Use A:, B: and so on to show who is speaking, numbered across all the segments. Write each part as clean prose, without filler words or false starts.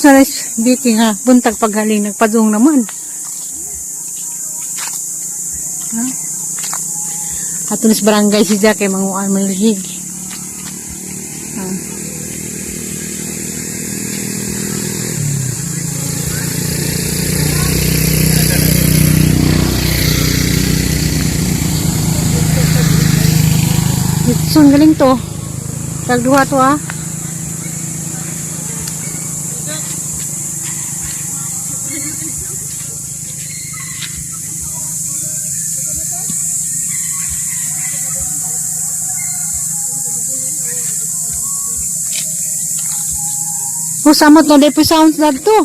A: sa rice baking ha, buntag paghaling nagpadung naman. Ha? Ato nis barangay si Jack kay manguan malihig. Ha. Itson galing to. Tagduha to ha. Samot no depo sounds na to.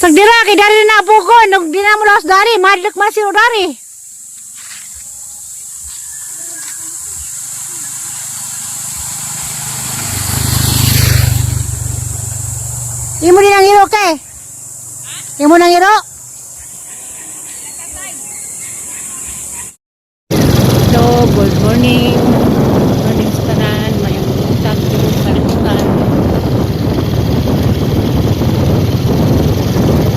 A: Sagdira kay dari na po ko, nung di na mo laos dari, madlak man si dari. Imo din ang hiro kay? Imo nang hiro? Hello, good morning. Good morning sa tanan. Mayong buntag yung kalimutan.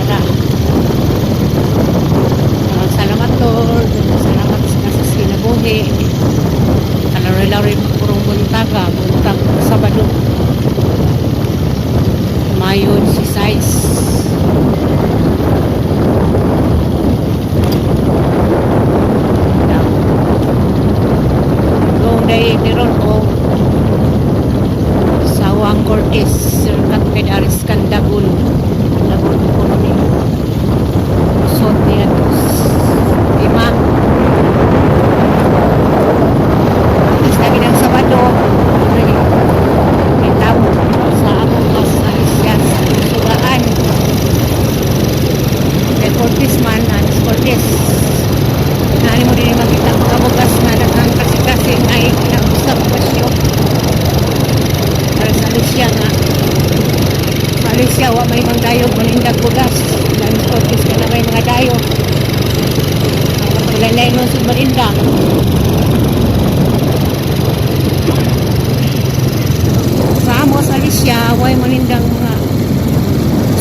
A: Tara. Salamat Lord. Salamat sa sinabuhi. Kalawin-lawin purong buntaga. Buntag Sabado. Mayon si size doon day meron o Sawang Cortez Sirkat Pedaris Kandagun Dagun Economy Sot niya lima atis lagi ng Sabado kitamo sa among sa isyan sa sugaan kay Cortez man Anis Cortez nani mo din makita mga bugas na daghang kasi ay kinausap ko siya para sa Alicia nga sa Alicia wa may mga dayog manindag bugas Anis Cortez ka na may mga dayog wala na yun sa manindag sa amo sa Alicia way manindang mga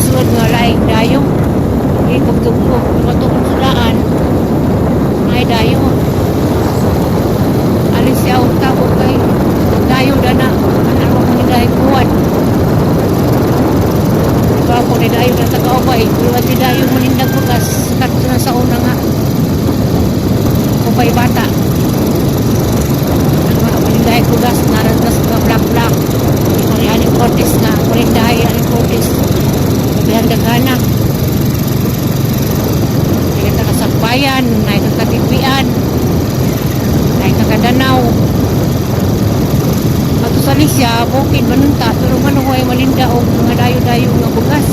A: sunod nga laing dayong ikog-tugkog matukong sulaan may dayong Alicia ang tabot kay dayong dana anarwa mo ni dayong buwan diba ako ni dayong na tagaway diba ni dayong manindang bukas kat na sa una nga kupay bata maninday bugas narantas ka black ni Aning Cortez nga maninday Aning Cortez naghandaghanak ay nakasakbayan ay nakatipian ay nakadanaw ato sa Alicia bukid manunta pero manuhoy malinda o mga dayo-dayo nga bugas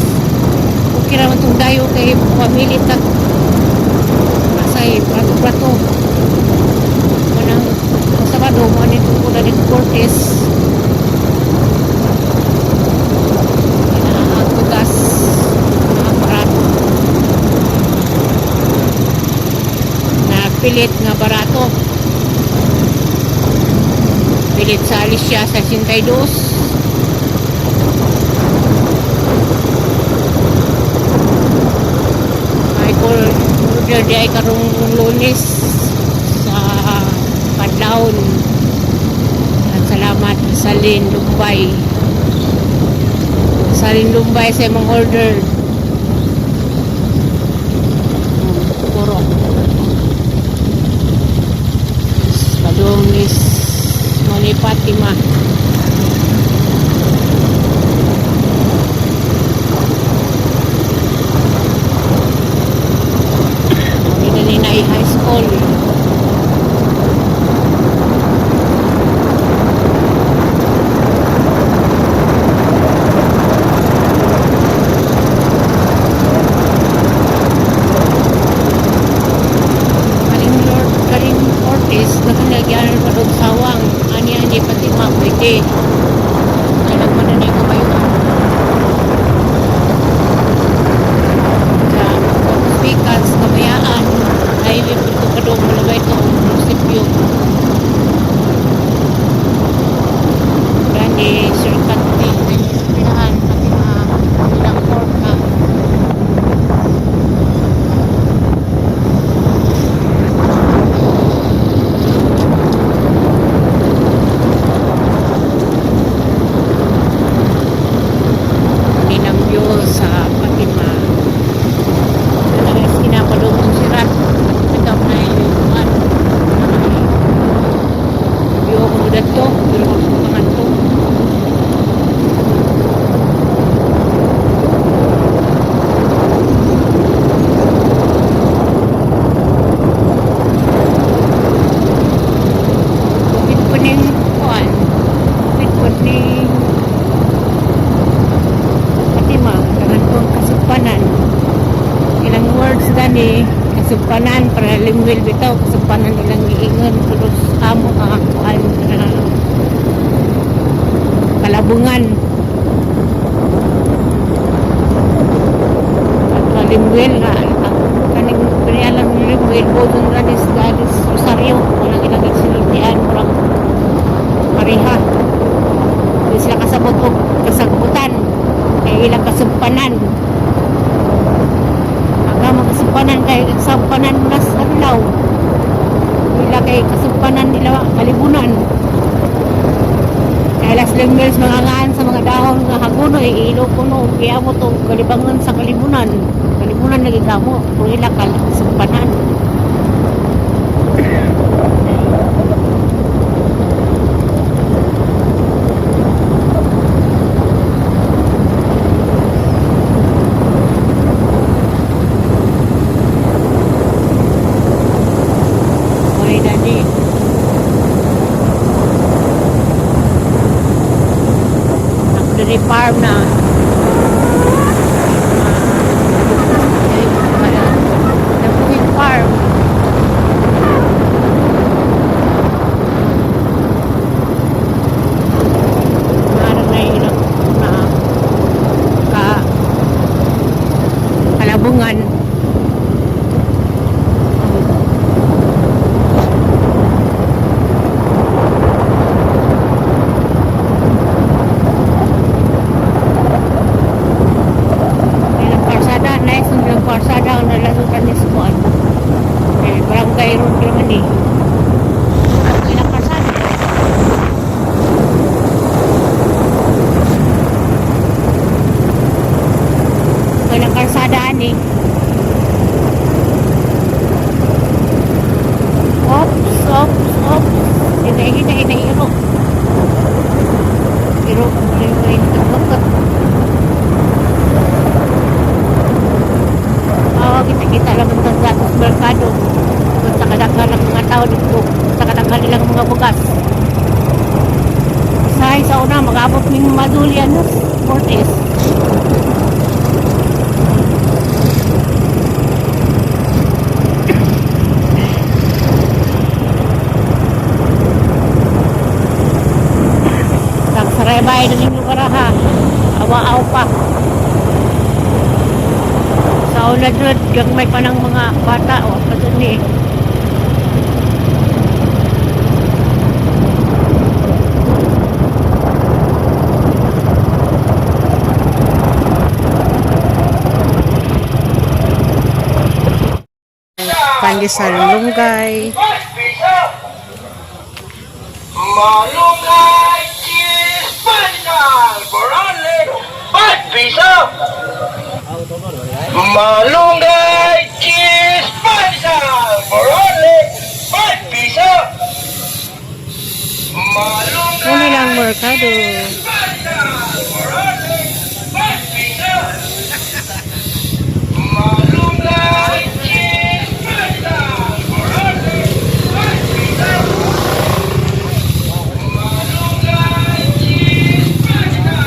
A: okay naman itong dayo kay pamilit at masay prato-prato manang Sabado mo nito ko na din Cortez bugas mga barato na pilit nga barato pilit sa Alicia sa 62 ay order di ay karong Lunes sa Padlaon at salamat sa Lumbay sa imong order puro kadong Miss Moni Fatima Minalina High School is nakalagyan pa doon sawang anya ni Fatima pwede kasumbanan para limwil bitaw kasumbanan nilang giingon kulos amo nga kuan kalabungan at limwil nga kaning pinalang limwil bodong radis gadis Rosario walang ilang sinultian murag pareha di sila kasabot og kasagbutan kay ilang kasumbanan makasumpanan kay kasampanan nas adlaw ila kay kasumpanan nila kalibunan kay las lemers mga ngaan sa mga dahon nga hagunoy ilo kuno kaya mo to kalibangan sa kalibunan lagi kamo kung ila kasumpanan farm na Nabuhin farm parang na ilang na kalabungan barangay road naman eh. At ilang pasada. Ilang kalsadaan eh. Ops. Hina, iro. Iro, kita lang ang datos merkado kung sa kadaghan ng mga tao dito sa kadaghan nilang mga bugas sa una mag-abot ng maduli ano Fortes nagsarebay na yung lugar ha awa-aw pa sa una dyan, gagmay pa ng mga bata o patun ni Pandesal Lunggay
B: Malunggay cheese pandesal for only 5 piso. Malunggay cheese pandesal for only 5 piso.
A: Ano lang merkado
B: Pandesal for only 5 piso. Malunggay cheese pandesal for only 5 piso. Malunggay cheese pandesal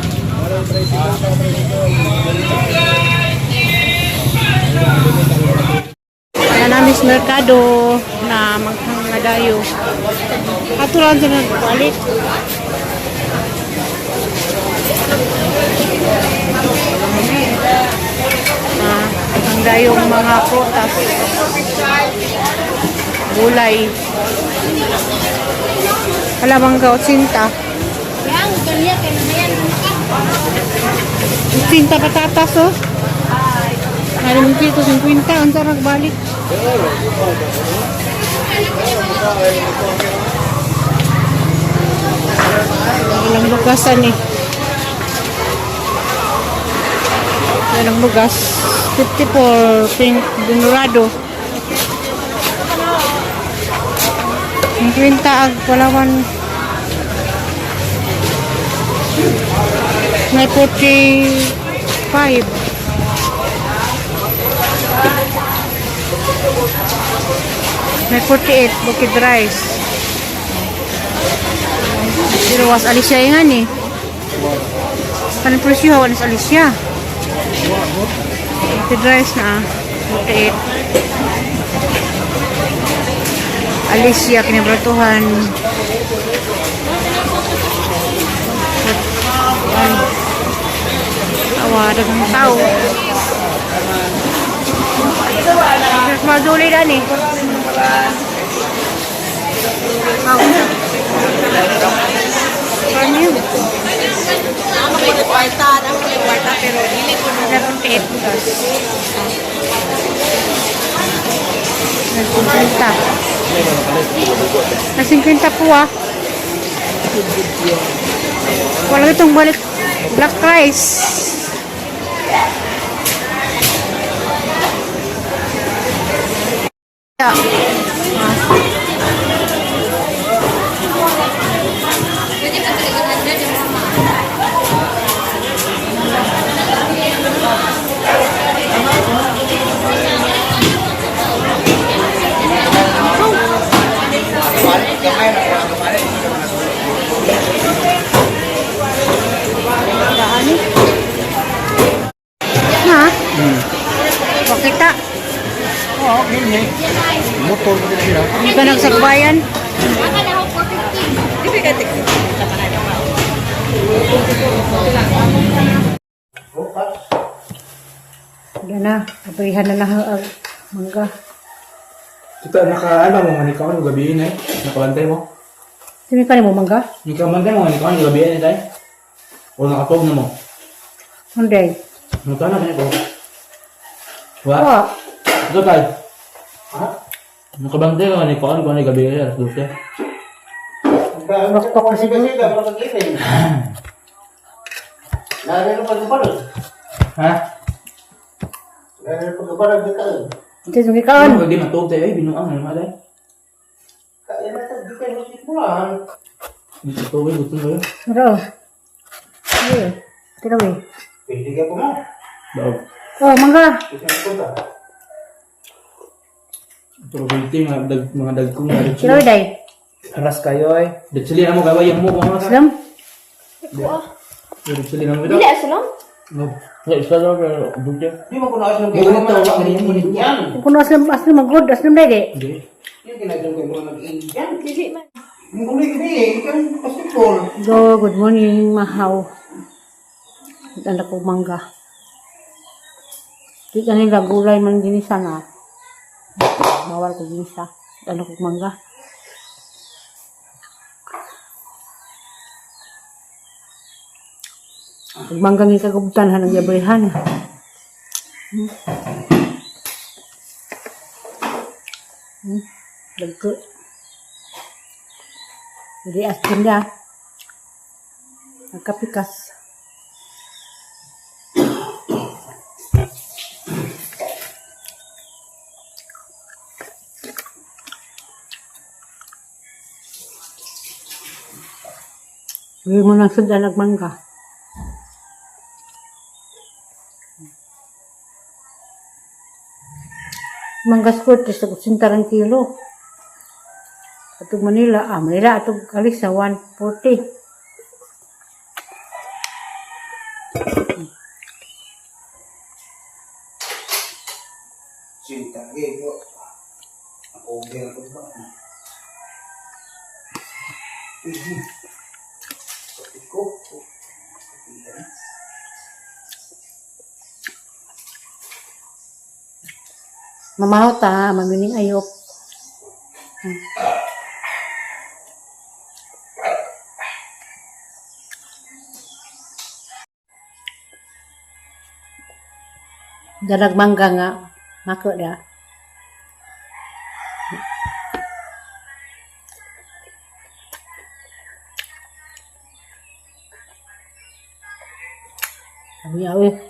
B: for only 5 piso.
A: kaya namin sa merkado na maghangadayo katulan sa nagbalik ang dayong mga prutas gulay kalabangga 80 80 patatas oh nalimang kito 50 ang sarang balik ilang bugasan eh ilang bugas 54 pink dinurado 50 ag palawan may 45 may 48 bukid rice pero was Alicia nga ni kanang presyo hawan sa Alicia Salted rice na. 48. Alicia, kinabratuhan. Awa, dagang tao. Mas maduli na ni. Ano yun?
C: Ako may kwarta pero dili ko no.
A: 78 plus. Nag-50. Na-50 po ah. Wala itong balik black rice. Yeah. Ha? Pakita.
D: Oo, yun eh. Motor ko din sila.
A: Hindi ka nagsagbayan. Yan na. Abrihan na ang mangga.
D: Kita nakaano mo manikaw ng gabi eh. Nakabantay mo.
A: Sino ka mo mangga?
D: Nakabantay mo manikaw ng gabi eh tayo. O nakatog na mo.
A: Hindi.
D: Muta na ganito. Wa?
A: Wa.
D: Ito tayo. Ha? Nakabantay ka manikaw ng gabi eh. Alas 12.
A: Waktok na siguro.
D: Ha?
A: Ito yung ikaon.
D: Hindi matog tayo eh. Binuang na naman tayo. Hindi sa tawag. Gusto mo kayo?
A: Pero. Sige. Tira we.
D: Daog.
A: Oh, mangga.
D: Pero binti mga dagkong mga
A: Tira we day.
D: Aras kayo eh. Dagsili na mo kawayan mo.
A: Islam.
D: Dagsili na mo ito.
C: Dili asulong?
D: No. Ya, isa daw pero bugya.
E: Di mo kuno aslam
D: Mo ganito wa ganyan mo nito.
E: Yan.
A: Kung aslam magod, aslam day di.
D: Hindi.
E: Yan ginagawa ko mga nag-Indian.
C: Dili man.
E: Mo kuno gidi, kan basketball.
A: Go, good morning, mahaw. Anak ko mangga. Di kanila gulay man ginisa na. Bawal ko ginisa. Anak ko mangga. Manggang yung kagubtan ng yabrihan. Lagko. Jadi asin dah. Nakapikas. Hindi mo nang sundan nagmangga. Manggas ko, tis ako sintarang kilo. Atog Manila, atog alis sa 140.
E: Cinta ge yo. Ako ge ako ba. Iko.
A: Mamahaw ta, mamining ayok. Dalag mangga nga, mako da. Awi-awi.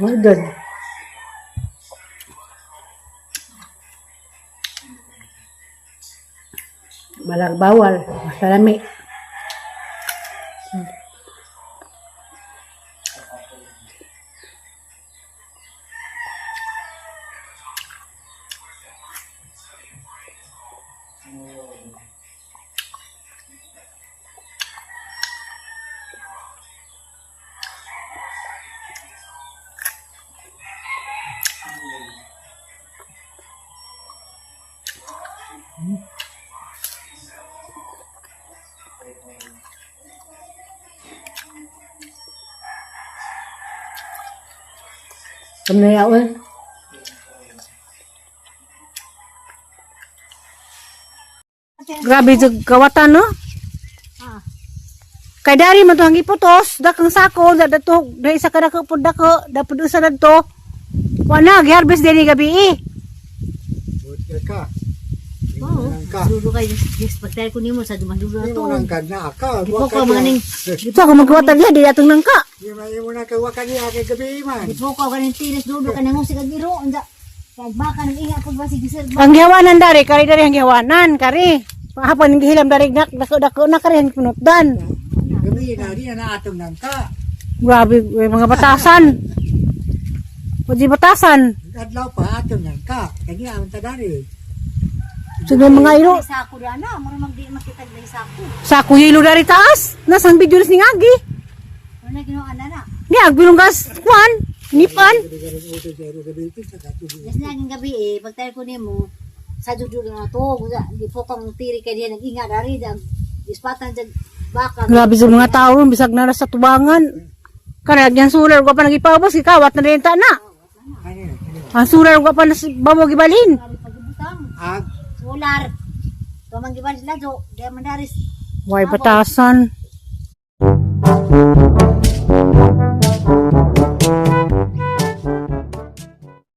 A: Good. Balag bawal, masalami. Kamnayawan. Grabe yung kawatan, no? Kay dari man to hangi putos, dakang sako, dato, da isa ka dako pud dako, dapat usa nadto. Wala gi-harvest din gabi eh.
E: Buti ka.
C: Oo.
E: Ka.
C: Dulo kayo, yes, pagtayo ko nimo sa dumadulo na
E: Hindi
C: to.
E: mo nang na ka.
C: Di po ko maning,
A: So ako magkawatan niya, di atong nangka.
E: Hindi mo na kawa ka niya kay gabi man.
C: di po ko ganing tinis dulo ka nang usig biro unda. Kag baka nang inga ko ba sige sir.
A: Ang gihawanan dari, kari dari ang gihawanan, kari. Hapon ang gihilam dari dako na kari ang pinutdan.
E: Gabi na di na atong nang ka.
A: Grabe, mga batasan. O di batasan.
E: Adlaw pa atong nang ka. Kanya ang tadari.
A: Sige mga ilo.
C: Sako ra na, mo magdi makitag na sako.
A: Sako hilo dari taas. Nasang video ni Agi.
C: Ano gino ana na?
A: Ni agbilong gas, kwan, nipan.
C: Yes na ang gabi eh, pagtayo ko nimo sa dulo na to, di po kang tiri kay diyan nag-inga dari dag ispatan jag baka.
A: Grabe sa mga tao, bisag na sa tubangan. Kana yan sular ko pa nagipabos, ikawat na renta na. Ang sular ko pa na bamo gibalin.
C: Pagibutang,
E: Ag
C: solar. Tumang giban sila do, di man daris.
A: Way batasan.